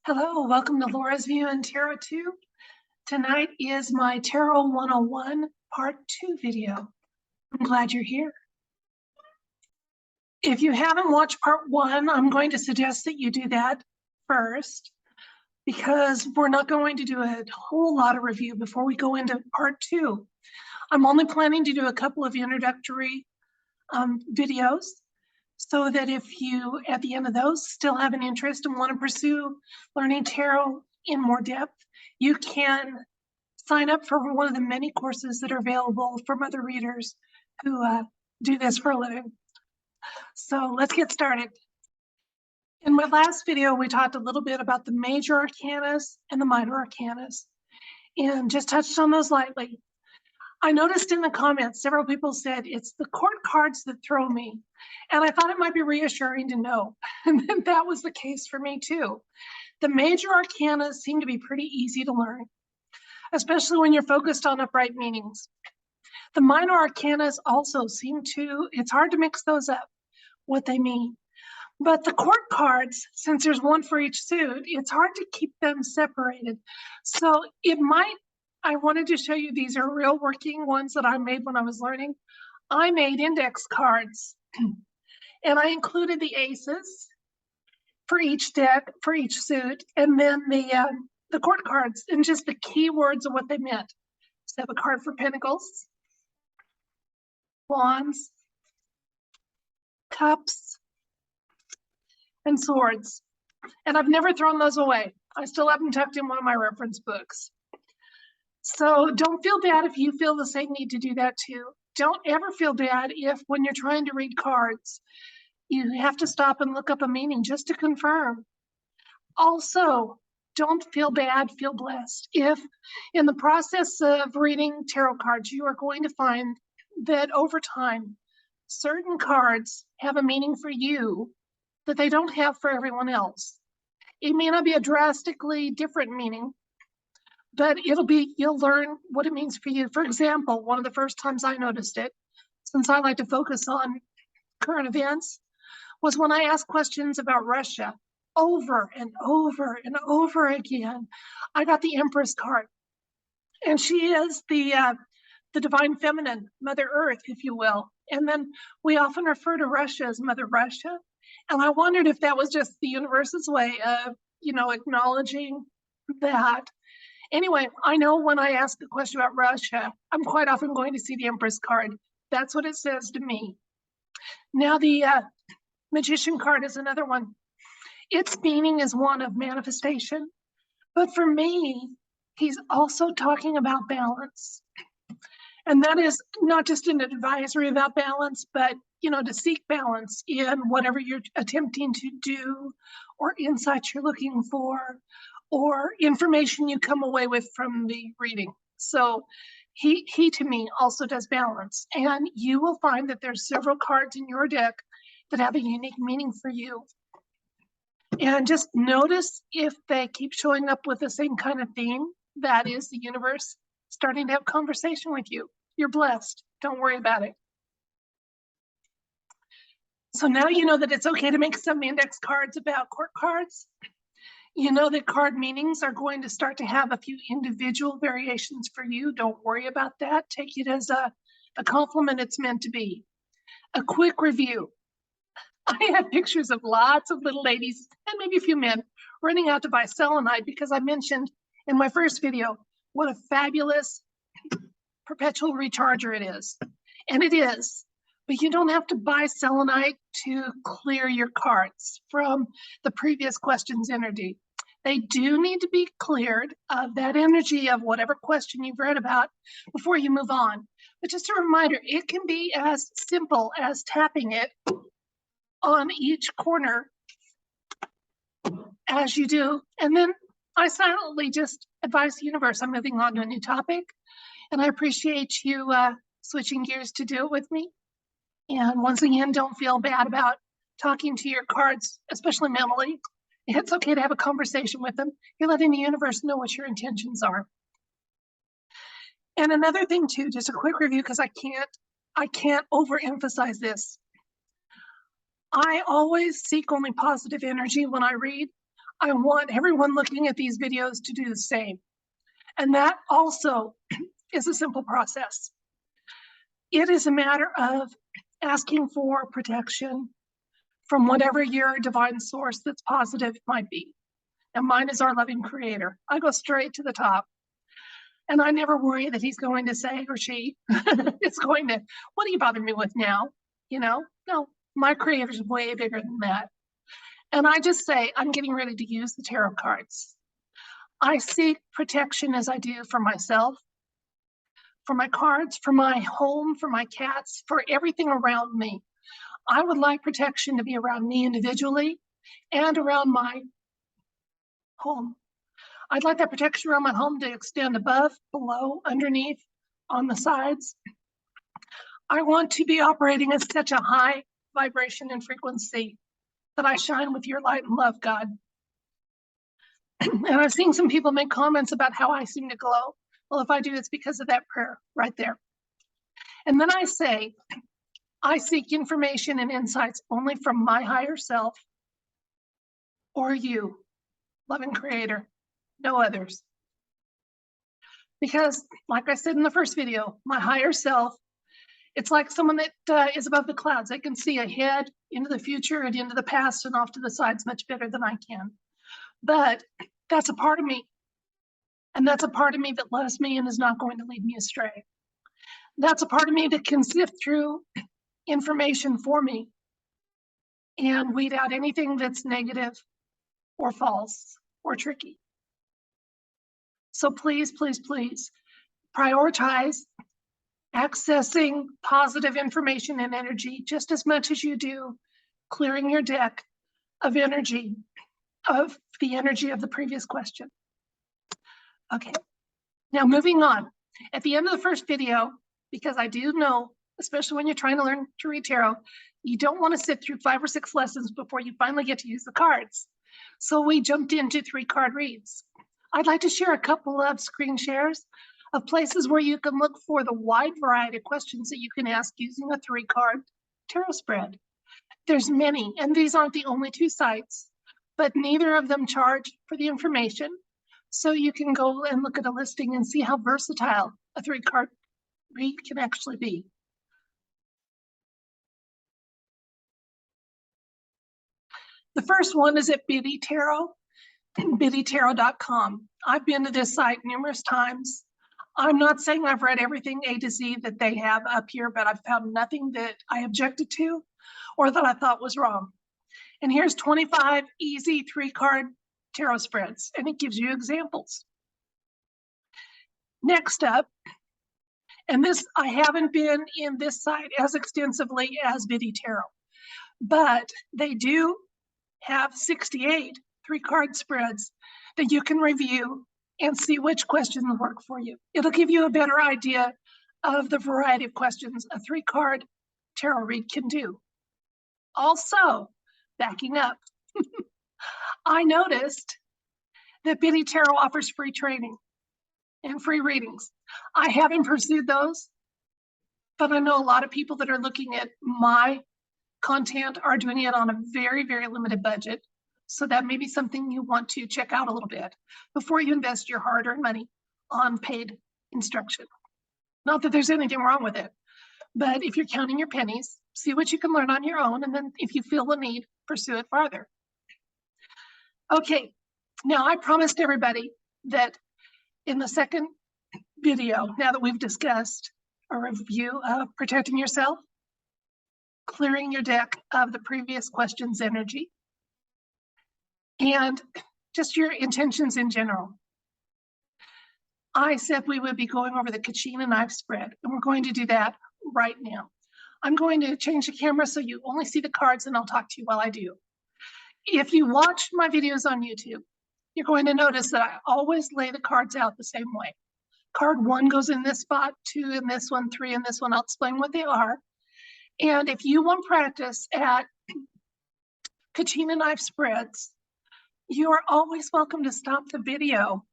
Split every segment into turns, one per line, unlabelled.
Hello, welcome to Laura's View and Tarot 2. Tonight is my Tarot 101 Part 2 video. I'm glad you're here. If you haven't watched Part 1, I'm going to suggest that you do that first because we're not going to do a whole lot of review before we go into Part 2. I'm only planning to do a couple of introductory videos so that if you, at the end of those, still have an interest and want to pursue learning tarot in more depth, you can sign up for one of the many courses that are available from other readers who do this for a living. So let's get started. In my last video, we talked a little bit about the major arcanas and the minor arcanas and just touched on those lightly. I noticed in the comments, several people said, it's the court cards that throw me. And I thought it might be reassuring to know and that was the case for me too. The major arcana seem to be pretty easy to learn, especially when you're focused on upright meanings. The minor arcanas also seem to, it's hard to mix those up, what they mean. But the court cards, since there's one for each suit, it's hard to keep them separated. So it might, I wanted to show you, these are real working ones that I made when I was learning. I made index cards and I included the aces for each deck, for each suit, and then the court cards and just the key words of what they meant. So I have a card for pentacles, wands, cups, and swords. And I've never thrown those away. I still have them tucked in one of my reference books. So don't feel bad if you feel the same need to do that too. Don't ever feel bad if when you're trying to read cards, you have to stop and look up a meaning just to confirm. Also, don't feel bad, feel blessed. If in the process of reading tarot cards, you are going to find that over time, certain cards have a meaning for you that they don't have for everyone else. It may not be a drastically different meaning, but you'll learn what it means for you. For example, one of the first times I noticed it, since I like to focus on current events, was when I asked questions about Russia over and over and over again. I got the Empress card, and she is the divine feminine, Mother Earth, if you will. And then we often refer to Russia as Mother Russia. And I wondered if that was just the universe's way of, acknowledging that. Anyway, I know when I ask a question about Russia, I'm quite often going to see the Empress card. That's what it says to me. Now the Magician card is another one. Its meaning is one of manifestation. But for me, he's also talking about balance. And that is not just an advisory about balance, but, to seek balance in whatever you're attempting to do or insights you're looking for or information you come away with from the reading. So he to me also does balance. And you will find that there's several cards in your deck that have a unique meaning for you. And just notice if they keep showing up with the same kind of theme, that is the universe starting to have conversation with you. You're blessed. Don't worry about it. So now you know that it's okay to make some index cards about court cards. You know that card meanings are going to start to have a few individual variations for you. Don't worry about that. Take it as a compliment it's meant to be. A quick review. I have pictures of lots of little ladies and maybe a few men running out to buy selenite because I mentioned in my first video what a fabulous perpetual recharger it is. And it is. But you don't have to buy selenite to clear your cards from the previous question's energy. They do need to be cleared of that energy of whatever question you've read about before you move on. But just a reminder, it can be as simple as tapping it on each corner as you do. And then I silently just advise the universe I'm moving on to a new topic. And I appreciate you switching gears to do it with me. And once again, don't feel bad about talking to your cards, especially mentally. It's okay to have a conversation with them. You're letting the universe know what your intentions are. And another thing too, just a quick review, because I can't overemphasize this. I always seek only positive energy when I read. I want everyone looking at these videos to do the same. And that also is a simple process. It is a matter of asking for protection from whatever your divine source that's positive might be. And mine is our loving creator. I go straight to the top. And I never worry that he's going to say, or she is going to, what do you bother me with now? You know, no, my creator's way bigger than that. And I just say, I'm getting ready to use the tarot cards. I seek protection as I do for myself, for my cards, for my home, for my cats, for everything around me. I would like protection to be around me individually and around my home. I'd like that protection around my home to extend above, below, underneath, on the sides. I want to be operating at such a high vibration and frequency that I shine with your light and love, God. And I've seen some people make comments about how I seem to glow. Well, if I do, it's because of that prayer right there. And then I say, I seek information and insights only from my higher self or you, loving creator, no others. Because like I said in the first video, my higher self, it's like someone that is above the clouds. They can see ahead into the future and into the past and off to the sides much better than I can. But that's a part of me. And that's a part of me that loves me and is not going to lead me astray. That's a part of me that can sift through information for me and weed out anything that's negative or false or tricky. So please, please, please prioritize accessing positive information and energy just as much as you do clearing your deck of energy, of the energy of the previous question. Okay, now moving on. At the end of the first video, because I do know, especially when you're trying to learn to read tarot, you don't want to sit through 5 or 6 lessons before you finally get to use the cards. So we jumped into 3 card reads. I'd like to share a couple of screen shares of places where you can look for the wide variety of questions that you can ask using a 3-card tarot spread. There's many, and these aren't the only 2 sites, but neither of them charge for the information. So you can go and look at a listing and see how versatile a 3-card read can actually be. The first one is at Biddy Tarot, biddytarot.com. I've been to this site numerous times. I'm not saying I've read everything A to Z that they have up here, but I've found nothing that I objected to or that I thought was wrong. And here's 25 easy 3-card tarot spreads, and it gives you examples. Next up, and this, I haven't been in this site as extensively as Biddy Tarot, but they do have 68 3-card spreads that you can review and see which questions work for you. It'll give you a better idea of the variety of questions a 3-card tarot read can do. Also, backing up, I noticed that Biddy Tarot offers free training and free readings. I haven't pursued those, but I know a lot of people that are looking at my content are doing it on a very, very limited budget. So that may be something you want to check out a little bit before you invest your hard-earned money on paid instruction. Not that there's anything wrong with it, but if you're counting your pennies, see what you can learn on your own, and then if you feel the need, pursue it farther. Okay, now I promised everybody that in the second video, now that we've discussed a review of protecting yourself, clearing your deck of the previous question's energy, and just your intentions in general, I said we would be going over the Kachina Knife spread, and we're going to do that right now. I'm going to change the camera so you only see the cards, and I'll talk to you while I do. If you watch my videos on YouTube, you're going to notice that I always lay the cards out the same way. Card 1 goes in this spot, 2 in this one, 3 in this one. I'll explain what they are. And if you want practice at Kachina Knife spreads, you are always welcome to stop the video,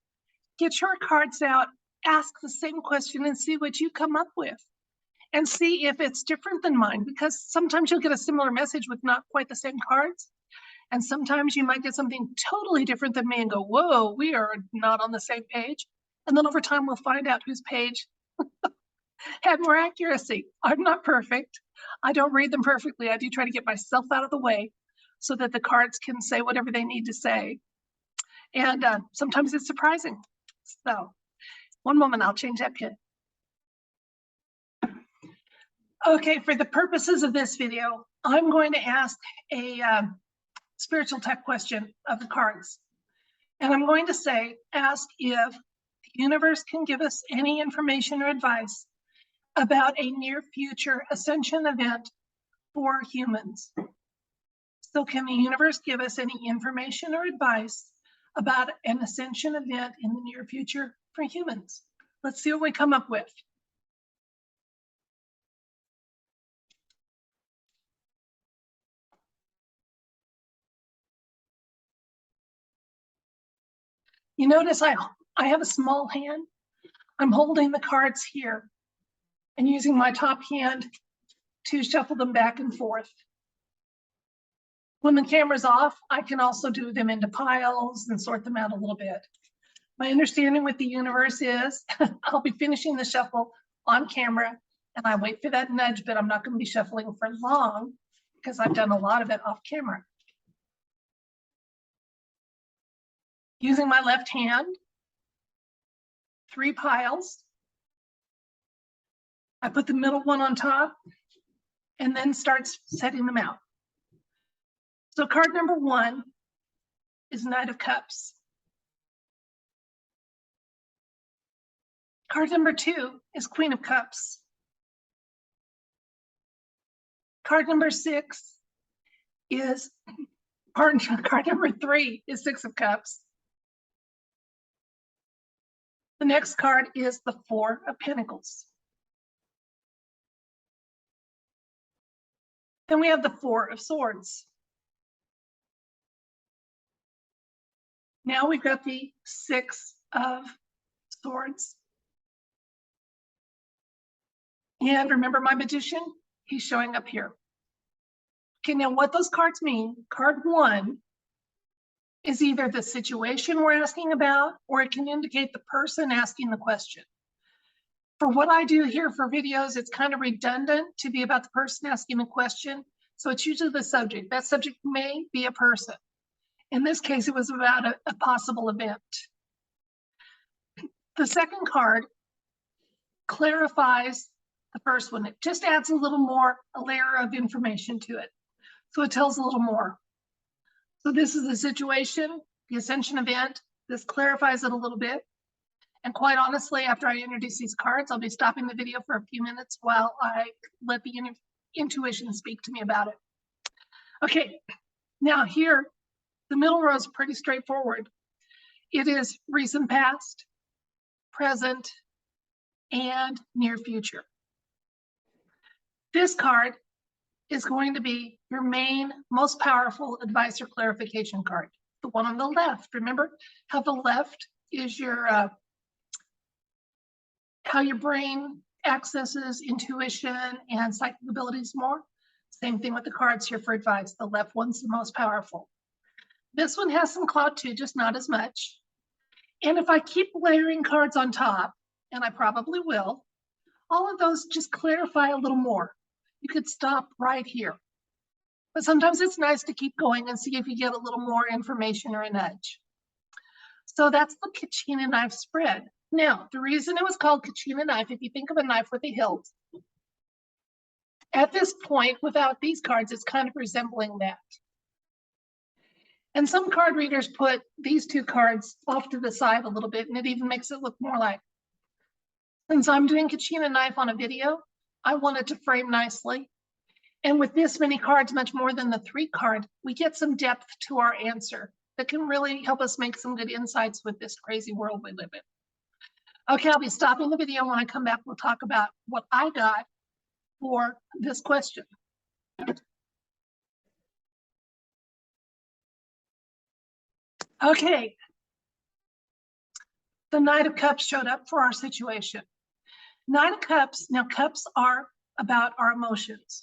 get your cards out, ask the same question and see what you come up with. And see if it's different than mine, because sometimes you'll get a similar message with not quite the same cards. And sometimes you might get something totally different than me and go, whoa, we are not on the same page. And then over time, we'll find out whose page had more accuracy. I'm not perfect. I don't read them perfectly. I do try to get myself out of the way so that the cards can say whatever they need to say. And sometimes it's surprising. So one moment, I'll change that pin. Okay, for the purposes of this video, I'm going to ask a spiritual tech question of the cards. And I'm going to ask if the universe can give us any information or advice about a near future ascension event for humans. So can the universe give us any information or advice about an ascension event in the near future for humans? Let's see what we come up with. You notice I have a small hand. I'm holding the cards here and using my top hand to shuffle them back and forth. When the camera's off, I can also do them into piles and sort them out a little bit. My understanding with the universe is I'll be finishing the shuffle on camera and I wait for that nudge, but I'm not going to be shuffling for long because I've done a lot of it off camera. Using my left hand, 3 piles. I put the middle one on top and then start setting them out. So card number 1 is Knight of Cups. Card number 2 is Queen of Cups. Card number 6 is, card number 3 is 6 of Cups. The next card is the 4 of Pentacles. Then we have the 4 of Swords. Now we've got the 6 of Swords. And remember my magician? He's showing up here. Okay, now what those cards mean, card 1 is either the situation we're asking about, or it can indicate the person asking the question. For what I do here for videos, it's kind of redundant to be about the person asking the question. So it's usually the subject. That subject may be a person. In this case, it was about a possible event. The second card clarifies the first one. It just adds a little more, a layer of information to it. So it tells a little more. So this is the situation, the ascension event. This clarifies it a little bit. And quite honestly, after I introduce these cards, I'll be stopping the video for a few minutes while I let the intuition speak to me about it. Okay, now here, the middle row is pretty straightforward. It is recent past, present, and near future. This card is going to be your main, most powerful advice or clarification card. The one on the left. Remember how the left is your how your brain accesses intuition and psychic abilities more? Same thing with the cards here for advice. The left one's the most powerful. This one has some clout too, just not as much. And if I keep layering cards on top, and I probably will, all of those just clarify a little more. You could stop right here. But sometimes it's nice to keep going and see if you get a little more information or a nudge. So that's the Kachina Knife spread. Now, the reason it was called Kachina Knife, if you think of a knife with a hilt, at this point, without these cards, it's kind of resembling that. And some card readers put these 2 cards off to the side a little bit, and it even makes it look more like. Since I'm doing Kachina Knife on a video, I want it to frame nicely. And with this many cards, much more than the 3 card, we get some depth to our answer that can really help us make some good insights with this crazy world we live in. Okay, I'll be stopping the video. When I come back, we'll talk about what I got for this question. Okay. The Knight of Cups showed up for our situation. Knight of Cups, now cups are about our emotions.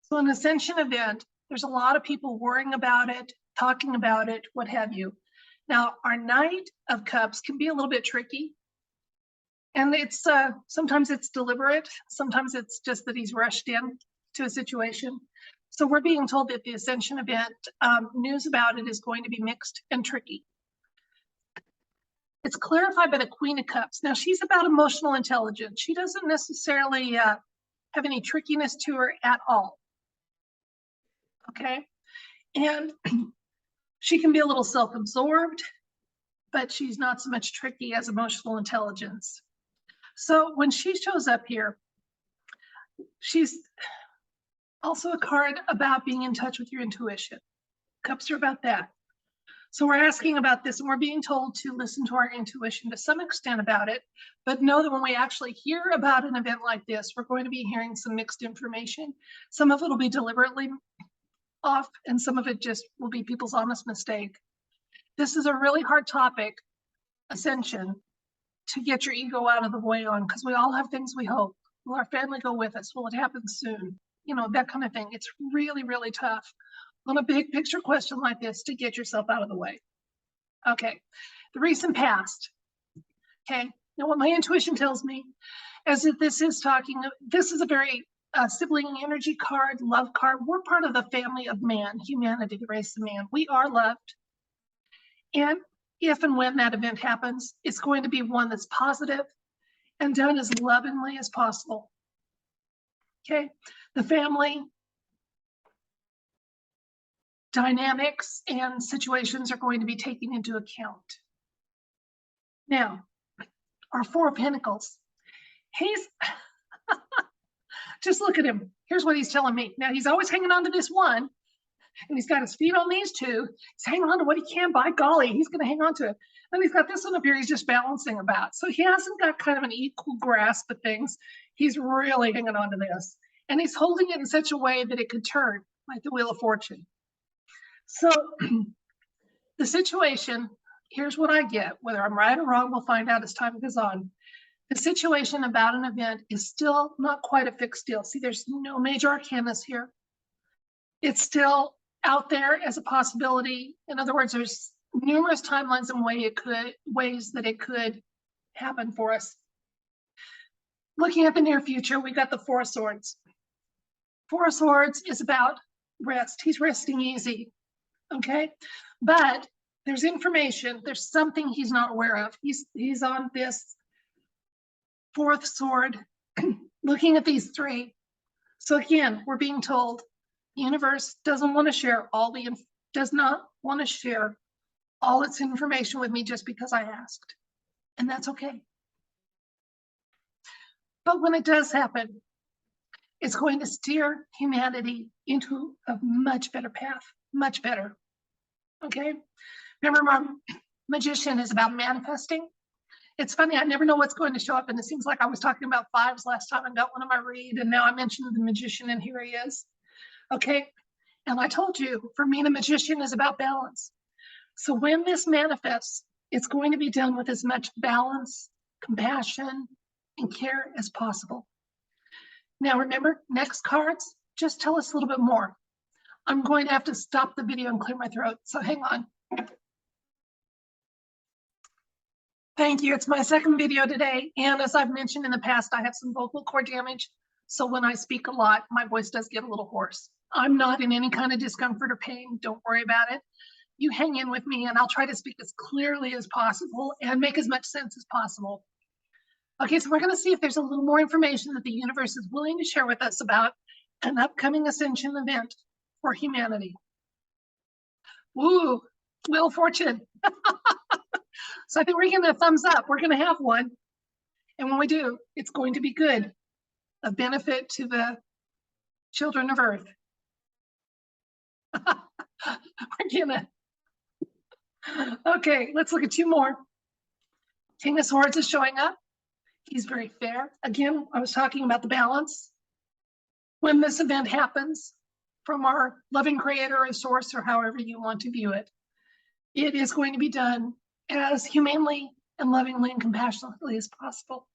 So an ascension event, There's a lot of people worrying about it, talking about it, what have you. Now, our Knight of Cups can be a little bit tricky. And it's sometimes it's deliberate. Sometimes it's just that he's rushed in to a situation. So we're being told that the Ascension event, news about it is going to be mixed and tricky. It's clarified by the Queen of Cups. Now, she's about emotional intelligence. She doesn't necessarily have any trickiness to her at all. Okay? And she can be a little self-absorbed, but she's not so much tricky as emotional intelligence. So when she shows up here, she's also a card about being in touch with your intuition. Cups are about that. So we're asking about this, and we're being told to listen to our intuition to some extent about it, but know that when we actually hear about an event like this, we're going to be hearing some mixed information. Some of it will be deliberately off, and some of it just will be people's honest mistake. This is a really hard topic, Ascension, to get your ego out of the way on, because we all have things we hope. Will our family go with us? Will it happen soon? You know, that kind of thing. It's really, really tough on a big picture question like this to get yourself out of the way. Okay, the recent past. Okay, now what my intuition tells me is that this is a very sibling energy card, love card. We're part of the family of man, humanity, the race of man. We are loved. And if and when that event happens, it's going to be one that's positive and done as lovingly as possible. Okay, the family dynamics and situations are going to be taken into account. Now, our Four of Pentacles. He's, just look at him. Here's what he's telling me. Now, he's always hanging on to this one, and he's got his feet on these two. He's hanging on to what he can. By golly, he's going to hang on to it. And he's got this one up here he's just balancing about. So he hasn't got kind of an equal grasp of things. He's really hanging on to this. And he's holding it in such a way that it could turn, like the Wheel of Fortune. So the situation, here's what I get. Whether I'm right or wrong, we'll find out as time goes on. The situation about an event is still not quite a fixed deal. See, there's no major arcanas here. It's still out there as a possibility. In other words, there's numerous timelines and ways that it could happen for us. Looking at the near future, we got the Four of Swords. Four of Swords is about rest. He's resting easy. Okay, but there's information, there's something he's not aware of. He's on this fourth sword, looking at these three. So again, we're being told the universe doesn't want to share does not want to share all its information with me just because I asked, and that's okay. But when it does happen, it's going to steer humanity into a much better path, much better. Okay, remember, my magician is about manifesting. It's funny, I never know what's going to show up, and it seems like I was talking about fives last time I got one of my read, and now I mentioned the magician, and here he is. Okay, and I told you, for me, the magician is about balance. So when this manifests, it's going to be done with as much balance, compassion, and care as possible. Now remember, next cards, just tell us a little bit more. I'm going to have to stop the video and clear my throat, so hang on. Thank you. It's my second video today, and as I've mentioned in the past, I have some vocal cord damage, so when I speak a lot, my voice does get a little hoarse. I'm not in any kind of discomfort or pain. Don't worry about it. You hang in with me, and I'll try to speak as clearly as possible and make as much sense as possible. Okay, so we're going to see if there's a little more information that the universe is willing to share with us about an upcoming Ascension event for humanity. Woo, Wheel of Fortune. So I think we're getting a thumbs up. We're going to have one. And when we do, it's going to be good, a benefit to the children of Earth. We're gonna. Okay, let's look at two more. King of Swords is showing up. He's very fair. Again, I was talking about the balance. When this event happens, from our loving creator or source, or however you want to view it, it is going to be done as humanely and lovingly and compassionately as possible.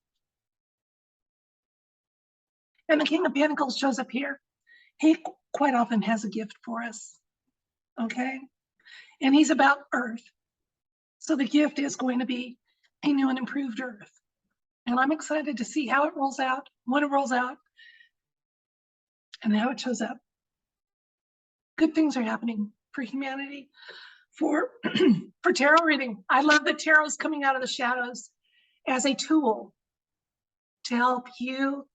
And the King of Pentacles shows up here. He quite often has a gift for us, okay? And he's about Earth. So the gift is going to be a new and improved Earth. And I'm excited to see how it rolls out, when it rolls out, and how it shows up. Good things are happening for humanity, for tarot reading. I love that tarot is coming out of the shadows as a tool to help you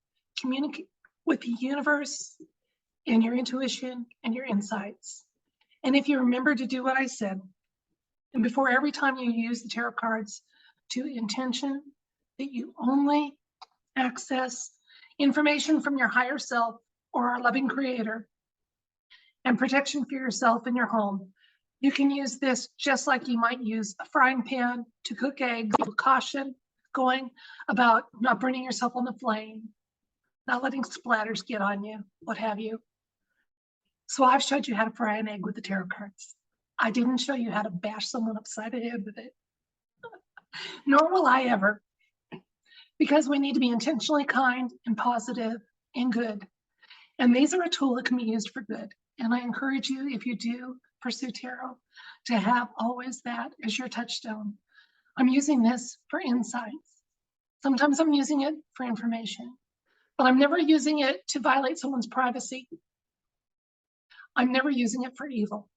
communicate with the universe and your intuition and your insights. And if you remember to do what I said, and before every time you use the tarot cards, to intention that you only access information from your higher self or our loving creator, and protection for yourself and your home. You can use this just like you might use a frying pan to cook eggs, with caution going about not burning yourself on the flame, not letting splatters get on you, what have you. So I've showed you how to fry an egg with the tarot cards. I didn't show you how to bash someone upside the head with it. Nor will I ever, because we need to be intentionally kind and positive and good. And these are a tool that can be used for good. And I encourage you, if you do pursue tarot, to have always that as your touchstone. I'm using this for insights. Sometimes I'm using it for information, but I'm never using it to violate someone's privacy. I'm never using it for evil.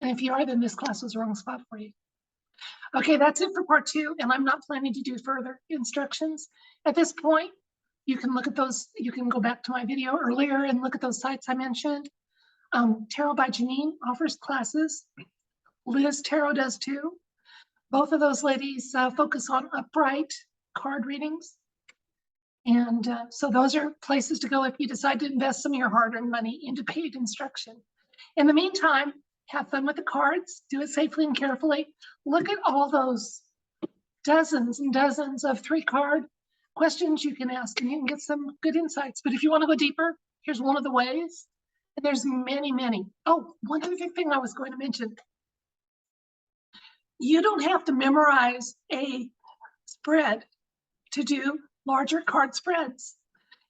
And if you are, then this class was the wrong spot for you. Okay, that's it for part 2, and I'm not planning to do further instructions. At this point, you can look at those, you can go back to my video earlier and look at those sites I mentioned. Tarot by Janine offers classes. Liz Tarot does too. Both of those ladies focus on upright card readings. And so those are places to go if you decide to invest some of your hard-earned money into paid instruction. In the meantime, have fun with the cards, do it safely and carefully. Look at all those dozens and dozens of 3-card questions you can ask, and you can get some good insights. But if you want to go deeper, here's one of the ways. And there's many, many. Oh, one other thing I was going to mention. You don't have to memorize a spread to do larger card spreads.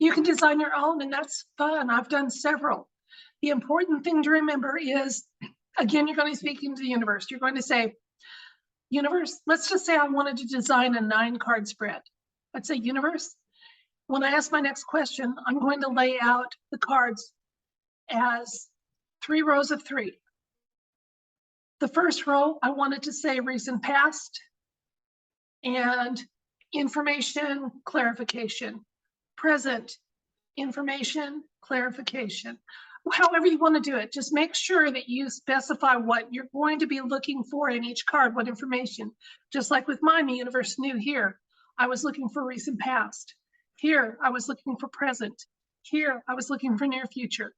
You can design your own, and that's fun. I've done several. The important thing to remember is, again, you're going to be speaking to the universe. You're going to say, universe, let's just say I wanted to design a 9-card spread. I'd say, universe, when I ask my next question, I'm going to lay out the cards as 3 rows of 3. The first row, I wanted to say recent past and information clarification. Present, information clarification. However you want to do it, just make sure that you specify what you're going to be looking for in each card, what information. Just like with mine, the universe knew here, I was looking for recent past. Here, I was looking for present. Here, I was looking for near future.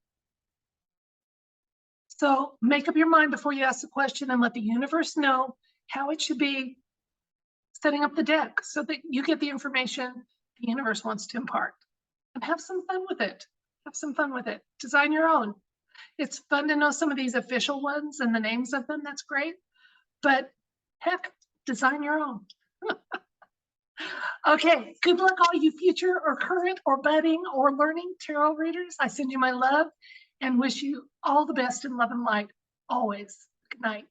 So make up your mind before you ask the question and let the universe know how it should be setting up the deck so that you get the information the universe wants to impart. And have some fun with it. Have some fun with it. Design your own. It's fun to know some of these official ones and the names of them. That's great. But heck, design your own. Okay, good luck all you future or current or budding or learning tarot readers. I send you my love and wish you all the best in love and light always. Good night.